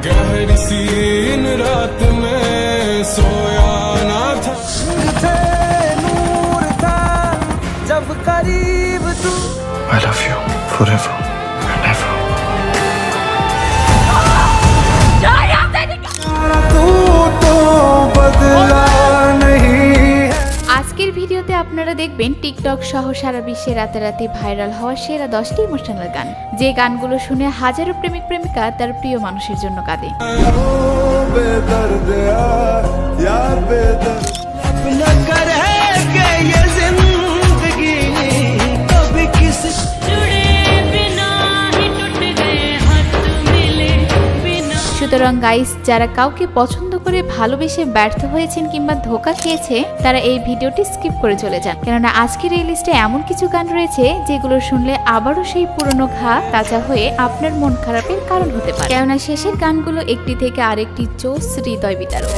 गहरी सी इन रात में सोया ना था। नूर था जब करीब तू। I love you forever and ever. तू तो बदला नहीं। আজকের ভিডিওতে আপনারা দেখবেন টিকটক সহ সারা বিশ্বে রাতারাতি ভাইরাল হওয়া সেরা 10টি ইমোশনাল গান, যে গানগুলো শুনে হাজারো প্রেমিক প্রেমিকা তার প্রিয় মানুষের জন্য কাঁদে। সুতরাং গাইস, যারা কাউকে পছন্দ করে ভালোবেসে ব্যর্থ হয়েছেন কিংবা ধোঁকা খেয়েছে, তারা এই ভিডিওটি স্কিপ করে চলে যান, কেননা আজকের এই লিস্টে এমন কিছু গান রয়েছে যেগুলো শুনলে আবারও সেই পুরনো ঘা তাজা হয়ে আপনার মন খারাপের কারণ হতে পারে, কেননা শেষের গানগুলো একটি থেকে আরেকটি চোস হৃদয় বিতারক।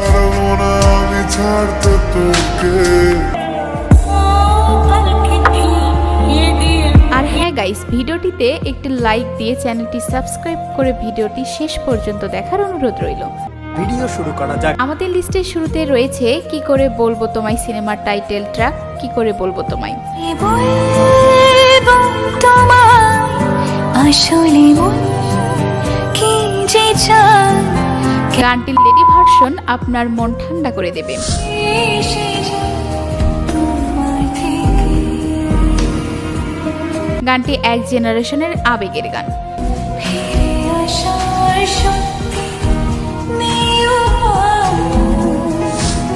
আর হ্যাঁ গাইস, ভিডিওটিতে একটি লাইক দিয়ে চ্যানেলটি সাবস্ক্রাইব করে ভিডিওটি শেষ পর্যন্ত দেখার অনুরোধ রইল। ভিডিও শুরু করা যাক। আমাদের লিস্টের শুরুতে রয়েছে কি করে বলবো তোমায় সিনেমার টাইটেল ট্র্যাক কি করে বলবো তোমায়। গানটির লেডি ভার্সন আপনার মন ঠান্ডা করে দেবে। গানটি এক জেনারেশনের আবেগের গান।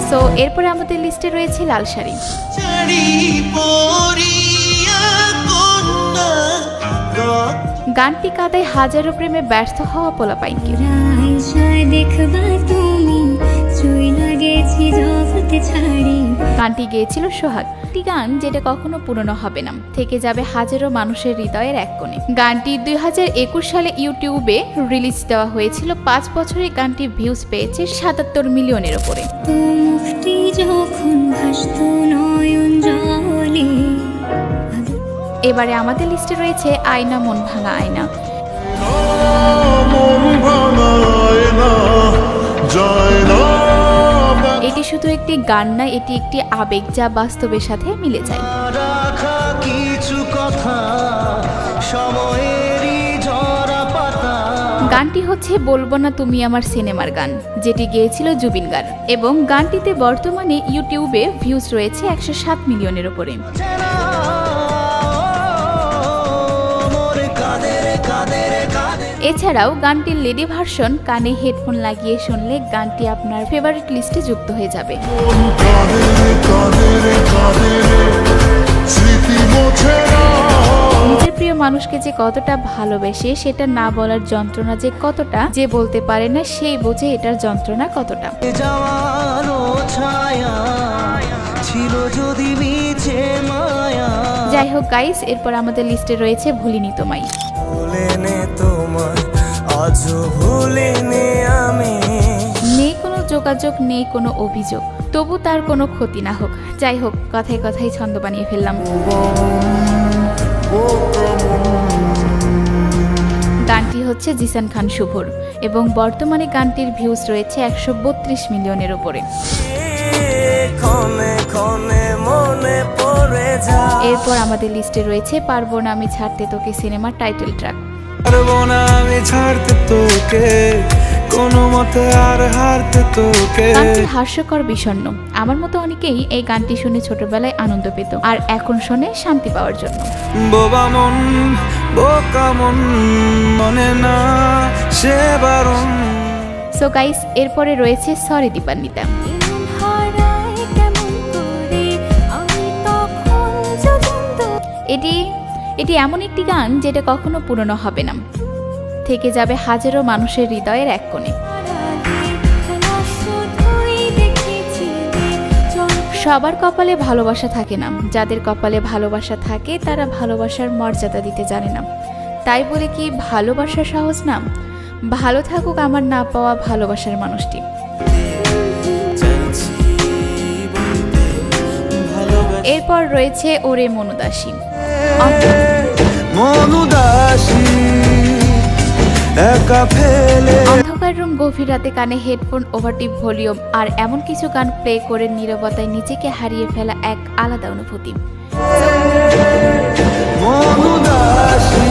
সো এরপরে আমাদের লিস্টে রয়েছে লাল শাড়ি। গানটি কাঁদায় হাজারো প্রেমে ব্যর্থ হওয়া পোলাপাইনকে। গানটি গেয়েছিল সোহাগ। একটি গান যেটা কখনো পুরনো হবে না, থেকে যাবে হাজারো মানুষের হৃদয়ের এক কোণে। গানটি 2021 সালে ইউটিউবে রিলিজ দেওয়া হয়েছিল। 5 বছরে গানটি ভিউজ পেয়েছে 77 মিলিয়নের উপরে। এবারে আমাদের লিস্টে রয়েছে আয়না মন ভাঙা আয়না। এটি শুধু একটি গান না, এটি একটি আবেগ যা বাস্তবের সাথে মিলে যায়। গানটি হচ্ছে বলবো না তুমি আমার সিনেমার গান, যেটি গেয়েছিল জুবিন গার্গ, এবং গানটিতে বর্তমানে ইউটিউবে ভিউজ রয়েছে 107 মিলিয়নের উপরে। এছাড়াও গানটির লেডি ভার্সন কানে হেডফোন লাগিয়ে শুনলে গানটি আপনার ফেভারিট লিস্টে যুক্ত হয়ে যাবে। নিজের প্রিয় মানুষকে যে কতটা ভালোবেসে সেটা না বলার যন্ত্রণা যে কতটা, যে বলতে পারে না সেই বোঝে এটার যন্ত্রণা কতটা। যাই হোক গাইস, এরপর আমাদের লিস্টে রয়েছে ভুলিনি তোমায়। নেই কোনো যোগাযোগ, নেই কোনো অভিযোগ, তবু তার কোনো ক্ষতি না হোক। যাই হোক, কথায় কথায় ছন্দ বানিয়ে ফেললাম। গানটি হচ্ছে জিসান খান শুভর, এবং বর্তমানে গানটির ভিউজ রয়েছে 132 মিলিয়নের উপরে। এরপর আমাদের লিস্টে রয়েছে পারবো না আমি ছাড়তে তোকে সিনেমার টাইটেল ট্র্যাক। পারবো না আমি ছাড়তে তোকে, কোনো মতে আর হারতে তোকে। গানটি হাস্যকর বিষণ্ণ। আমার মতো অনেকেই এই গানটি শুনে ছোটবেলায় আনন্দ পেত, আর এখন শোনে শান্তি পাওয়ার জন্য। বোবা মন বোকা মন মনে না সে বারণ। সো গাইস, এরপরে রয়েছে সরি দীপান্বিতা। এটি এমন একটি গান যেটা কখনো পুরনো হবে না, থেকে যাবে হাজারো মানুষের হৃদয়ের এক কোণে। সবার কপালে ভালোবাসা থাকে না, যাদের কপালে ভালোবাসা থাকে তারা ভালোবাসার মর্যাদা দিতে জানে না। তাই বলে কি ভালোবাসা সহজ না? ভালো থাকুক আমার না পাওয়া ভালোবাসার মানুষটি। এরপর রয়েছে ওরে মনুদাসী। একা ফেলে অন্ধকার রুম, গভীর রাতে কানে হেডফোন, ওভারটিভ ভলিউম আর এমন কিছু গান প্লে করে নীরবতায় নিজেকে হারিয়ে ফেলা এক আলাদা অনুভূতি। মন উদাসী।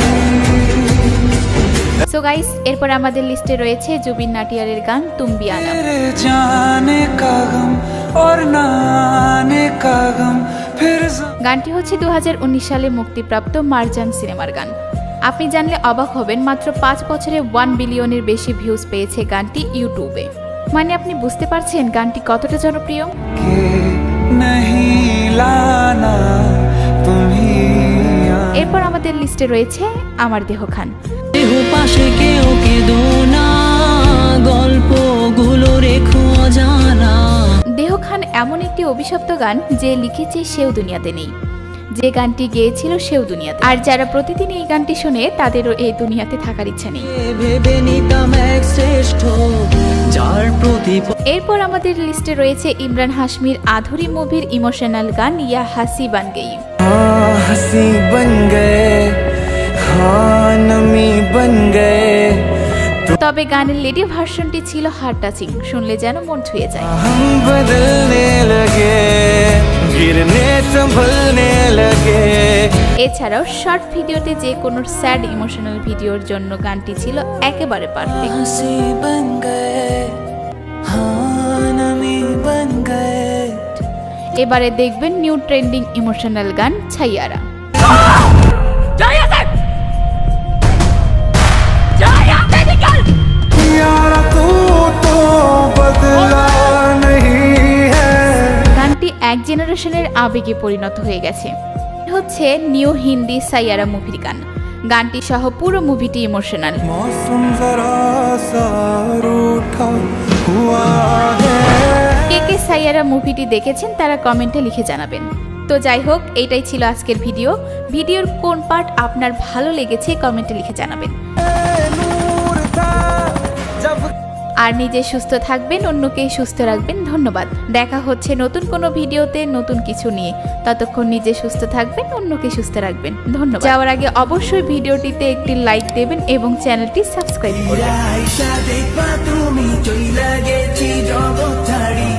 সো গাইস, এরপর আমাদের লিস্টে রয়েছে জুবিন নাটিয়ারের গান তুম भी आना। तेरे जाने का गम और ना आने का गम फिर গানটি হচ্ছে 2019 সালে মুক্তিপ্রাপ্ত মারজান সিনেমার গান। আপনি জানলে অবাক হবেন, মাত্র 5 বছরে 1 বিলিয়নের বেশি ভিউজ পেয়েছে গানটি ইউটিউবে। মানে আপনি বুঝতে পারছেন গানটি কতটা জনপ্রিয়। के नहीं लाना तुम्ही এরপর আমাদের লিস্টে রয়েছে আমার দেহ খান। দেহ পাশে কেউ কেঁদো না, গল্পগুলো রেখো জানা। দেহ খান এমন একটি অভিশপ্ত গান যে লিখেছে সেও দুনিয়াতে নেই, যে গানটি গেয়েছিল সেও দুনিয়াতে। আর যারা প্রতিদিন এই গানটি শোনে তাদেরও এই দুনিয়াতে থাকার ইচ্ছা নেই। ভেবে নিতাম এক শ্রেষ্ঠ, যার প্রতি এরপর আমাদের লিস্টে রয়েছে ইমরান হাশমির আধুরি মুভির ইমোশনাল গান ইয়া হাসি বান গই। हाँ हंसी बन गए हाँ नमी बन गए তবে গানের লেডি ভার্সনটি ছিল হার্ট টাচিং, শুনলে যেন মন ছুঁয়ে যায়। हम बदलने लगे गिरने संभलने लगे এছাড়াও শর্ট ভিডিওতে যে কোনো স্যাড ইমোশনাল ভিডিওর জন্য গানটি ছিল একেবারে পারফেক্ট। हंसी बन गए हाँ नमी बन गए এবারে দেখবেন নিউ ট্রেন্ডিং ইমোশনাল গান ছাইয়ারা। यारा तू तो बदला नहीं है গানটি এক জেনারেশনের আবেগে পরিণত হয়ে গেছে। হচ্ছে নিউ হিন্দি সাইয়ারা মুভির গান। গানটি সহ পুরো মুভিটি ইমোশনাল। मौसम जरा सा रूठा हुआ है কে কে সাইয়ারা মুভিটি দেখেছেন তারা কমেন্টে লিখে জানাবেন। তো যাই হোক, এইটাই ছিল আজকের ভিডিও। ভিডিওর কোন পার্ট আপনার ভালো লেগেছে কমেন্টে লিখে জানাবেন। नूर था जब আর নিজে সুস্থ থাকবেন, অন্যকে সুস্থ রাখবেন। ধন্যবাদ। দেখা হচ্ছে নতুন কোনো ভিডিওতে নতুন কিছু নিয়ে। ততক্ষণ নিজে সুস্থ থাকবেন, অন্যকে সুস্থ রাখবেন। ধন্যবাদ। যাওয়ার আগে অবশ্যই ভিডিওটিতে একটি লাইক দেবেন এবং চ্যানেলটি সাবস্ক্রাইব করবেন। আয়শা দেখবা তুমি চইলা গেছি জগৎ ছাড়ি